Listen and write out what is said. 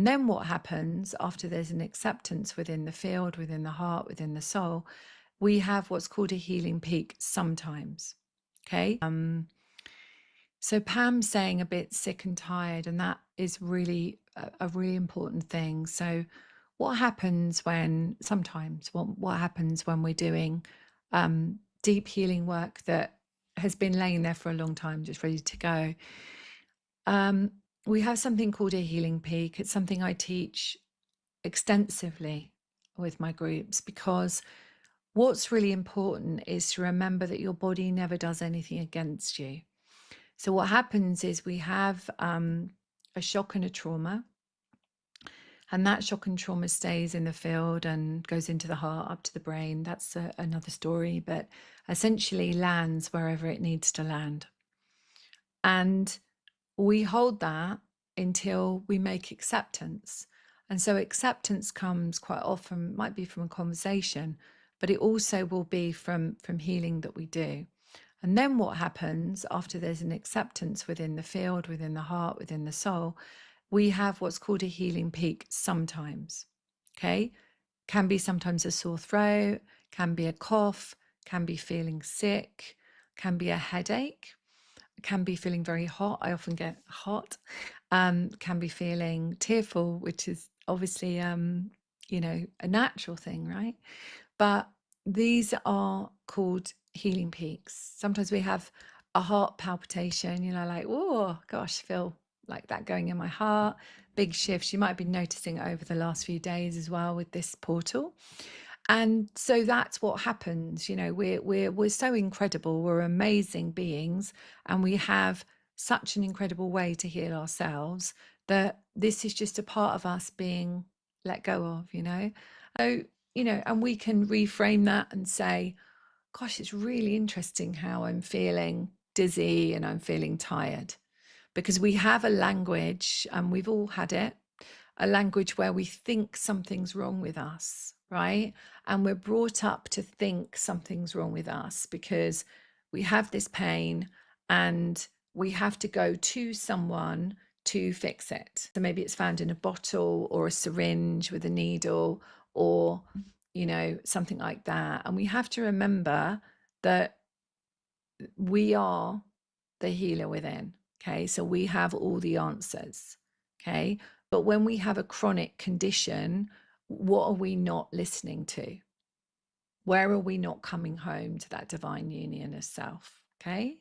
And then what happens after there's an acceptance within the field, within the heart, within the soul, we have what's called a healing peak sometimes. Okay. So Pam's saying a bit sick and tired, and that is really a really important thing. So what happens when sometimes what happens when we're doing deep healing work that has been laying there for a long time, just ready to go? We have something called a healing peak. It's something I teach extensively with my groups, because what's really important is to remember that your body never does anything against you. So what happens is we have a shock and a trauma, and that shock and trauma stays in the field and goes into the heart, up to the brain. That's another story, but essentially lands wherever it needs to land. And we hold that until we make acceptance. And so acceptance comes quite often, might be from a conversation, but it also will be from healing that we do. And then what happens after there's an acceptance within the field, within the heart, within the soul, we have what's called a healing peak sometimes. Okay. Can be sometimes a sore throat, can be a cough, can be feeling sick, can be a headache, can be feeling very hot. I often get hot. Can be feeling tearful, which is obviously, a natural thing, right? But these are called healing peaks. Sometimes we have a heart palpitation, like, oh gosh, feel like that going in my heart. Big shifts. You might have been noticing it over the last few days as well with this portal. And so that's what happens. We're so incredible. We're amazing beings, and we have such an incredible way to heal ourselves, that this is just a part of us being let go of. So, and we can reframe that and say, gosh, it's really interesting how I'm feeling dizzy and I'm feeling tired, because we have a language, and we've all had it, a language where we think something's wrong with us, right? And we're brought up to think something's wrong with us because we have this pain and we have to go to someone to fix it. So maybe it's found in a bottle or a syringe with a needle, or, something like that. And we have to remember that we are the healer within. Okay. So we have all the answers. Okay. But when we have a chronic condition, what are we not listening to? Where are we not coming home to that divine union of self? Okay.